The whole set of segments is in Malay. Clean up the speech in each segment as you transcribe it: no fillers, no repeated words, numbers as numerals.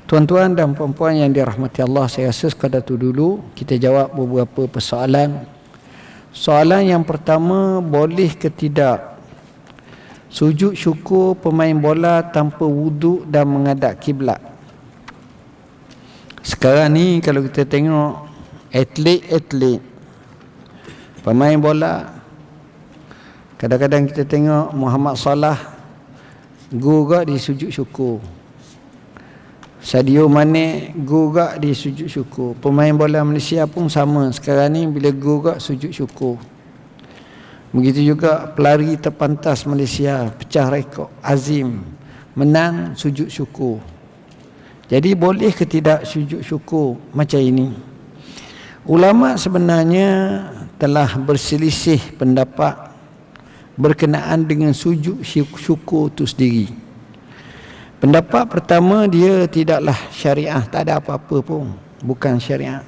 Tuan-tuan dan puan-puan yang dirahmati Allah, saya rasa sekadar tu dulu kita jawab beberapa persoalan. Soalan yang pertama, boleh ke tidak sujud syukur pemain bola tanpa wuduk dan menghadap kiblat? Sekarang ni kalau kita tengok atlet-atlet pemain bola, kadang-kadang kita tengok Muhammad Salah gugak di sujud syukur, Sadio Mane gugak di sujud syukur. Pemain bola Malaysia pun sama sekarang ni, bila gugak sujud syukur. Begitu juga pelari terpantas Malaysia, pecah rekod Azim, menang sujud syukur. Jadi boleh ke tidak sujud syukur macam ini? Ulama sebenarnya telah berselisih pendapat berkenaan dengan sujud syukur itu sendiri. Pendapat pertama, dia tidaklah syariah, tak ada apa-apa pun, bukan syariah.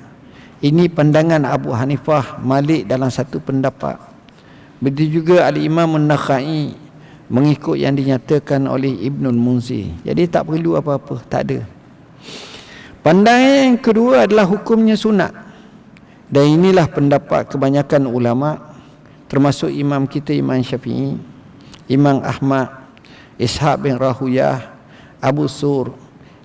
Ini pandangan Abu Hanifah, Malik dalam satu pendapat. Begitu juga Al-Imam An-Nakhai mengikut yang dinyatakan oleh Ibnul Munzir. Jadi tak perlu apa-apa, tak ada. Pandangan yang kedua adalah hukumnya sunat. Dan inilah pendapat kebanyakan ulama, termasuk imam kita Imam Syafi'i, Imam Ahmad, Ishaq bin Rahuyah, Abu Sur,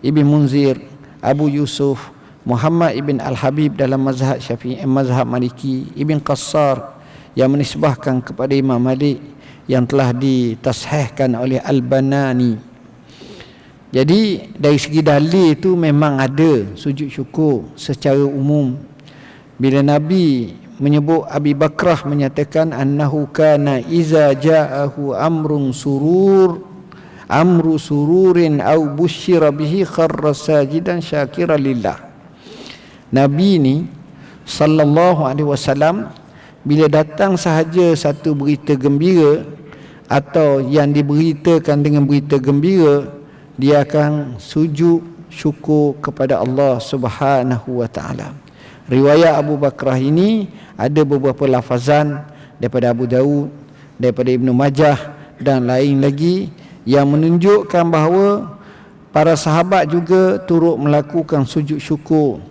Ibn Munzir, Abu Yusuf, Muhammad ibn Al-Habib dalam mazhab Syafi'i, mazhab Maliki, Ibn Qassar yang menisbahkan kepada Imam Malik, yang telah ditashihkan oleh Al-Banani. Jadi dari segi dalil itu memang ada sujud syukur secara umum. Bila Nabi menyebut, Abi Bakrah menyatakan annahu kana iza ja'ahu amru sururin au busyira bihi kharra sajidan syakiran lillah. Nabi ni sallallahu alaihi wasallam, bila datang sahaja satu berita gembira atau yang diberitakan dengan berita gembira, dia akan sujud syukur kepada Allah Subhanahu wa taala. Riwayat Abu Bakrah ini ada beberapa lafazan daripada Abu Daud, daripada Ibnu Majah dan lain lagi, yang menunjukkan bahawa para sahabat juga turut melakukan sujud syukur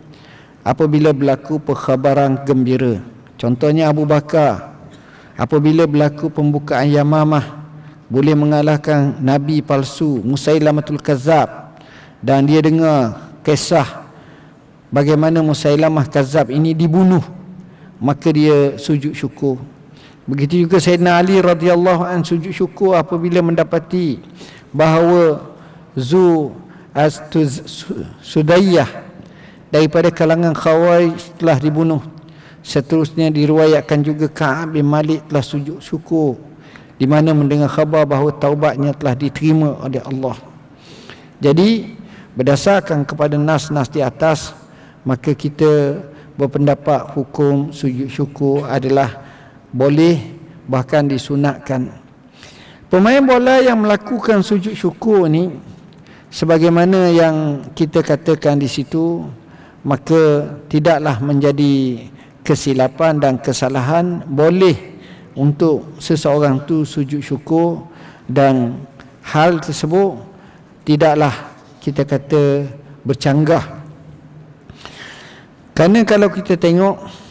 apabila berlaku perkhabaran gembira. Contohnya Abu Bakar, apabila berlaku pembukaan Yamamah, boleh mengalahkan Nabi palsu Musailamatul Kazzab, dan dia dengar kisah bagaimana Musailamah Kazzab ini dibunuh, maka dia sujud syukur. Begitu juga Sayyidina Ali radhiyallahu anhu sujud syukur apabila mendapati bahawa Sudayyah daripada kalangan Khawarij telah dibunuh. Seterusnya diriwayatkan juga Ka'ab bin Malik telah sujud syukur di mana mendengar khabar bahawa taubatnya telah diterima oleh Allah. Jadi berdasarkan kepada nas-nas di atas, maka kita berpendapat hukum sujud syukur adalah boleh, bahkan disunatkan. Pemain bola yang melakukan sujud syukur ni, sebagaimana yang kita katakan di situ, maka tidaklah menjadi kesilapan dan kesalahan. Boleh untuk seseorang tu sujud syukur, dan hal tersebut tidaklah kita kata bercanggah. Kerana kalau kita tengok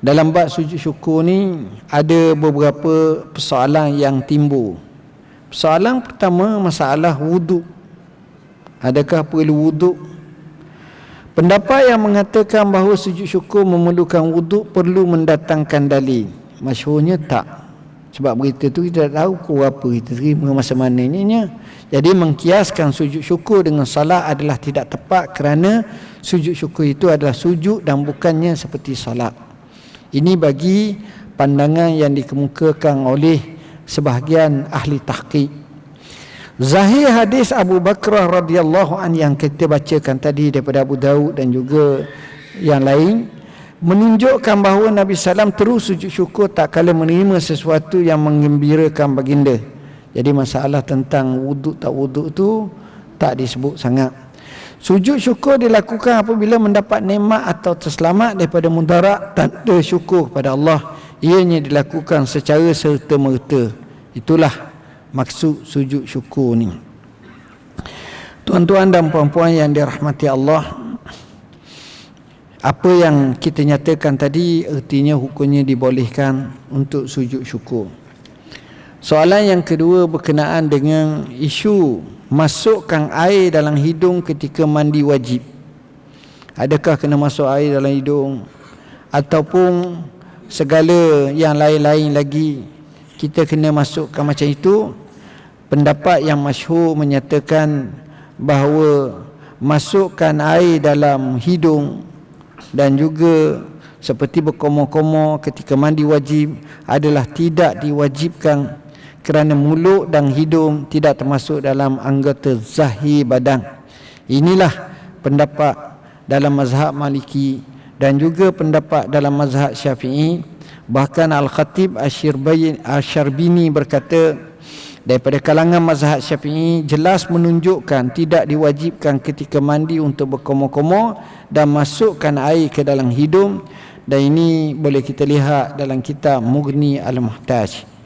dalam bab sujud syukur ni, ada beberapa persoalan yang timbul. Persoalan pertama, masalah wuduk. Adakah perlu wuduk? Pendapat yang mengatakan bahawa sujud syukur memerlukan wuduk perlu mendatangkan dalil. Masyhurnya tak. Sebab berita tu kita tak tahu pukul apa kita terima, masa mananya. Jadi mengkiaskan sujud syukur dengan salat adalah tidak tepat, kerana sujud syukur itu adalah sujud dan bukannya seperti salat. Ini bagi pandangan yang dikemukakan oleh sebahagian ahli tahqiq. Zahir hadis Abu Bakrah radhiyallahu an yang kita bacakan tadi daripada Abu Daud dan juga yang lain, menunjukkan bahawa Nabi SAW terus sujud syukur tak kala menerima sesuatu yang menggembirakan baginda. Jadi masalah tentang wuduk tak wuduk tu tak disebut sangat. Sujud syukur dilakukan apabila mendapat nikmat atau terselamat daripada mudarat, tanda syukur pada Allah. Ianya dilakukan secara serta-merta. Itulah maksud sujud syukur ni. Tuan-tuan dan puan-puan yang dirahmati Allah, apa yang kita nyatakan tadi ertinya hukumnya dibolehkan untuk sujud syukur. Soalan yang kedua berkenaan dengan isu masukkan air dalam hidung ketika mandi wajib. Adakah kena masuk air dalam hidung ataupun segala yang lain-lain lagi kita kena masukkan macam itu? Pendapat yang masyhur menyatakan bahawa masukkan air dalam hidung dan juga seperti berkomor-komor ketika mandi wajib adalah tidak diwajibkan kerana mulut dan hidung tidak termasuk dalam anggota zahir badan. Inilah pendapat dalam mazhab Maliki dan juga pendapat dalam mazhab Syafi'i. Bahkan Al-Khatib Asy-Syarbini berkata daripada kalangan mazhab Syafi'i jelas menunjukkan tidak diwajibkan ketika mandi untuk berkomor-komor dan masukkan air ke dalam hidung, dan ini boleh kita lihat dalam kitab Mughni Al-Muhtaj.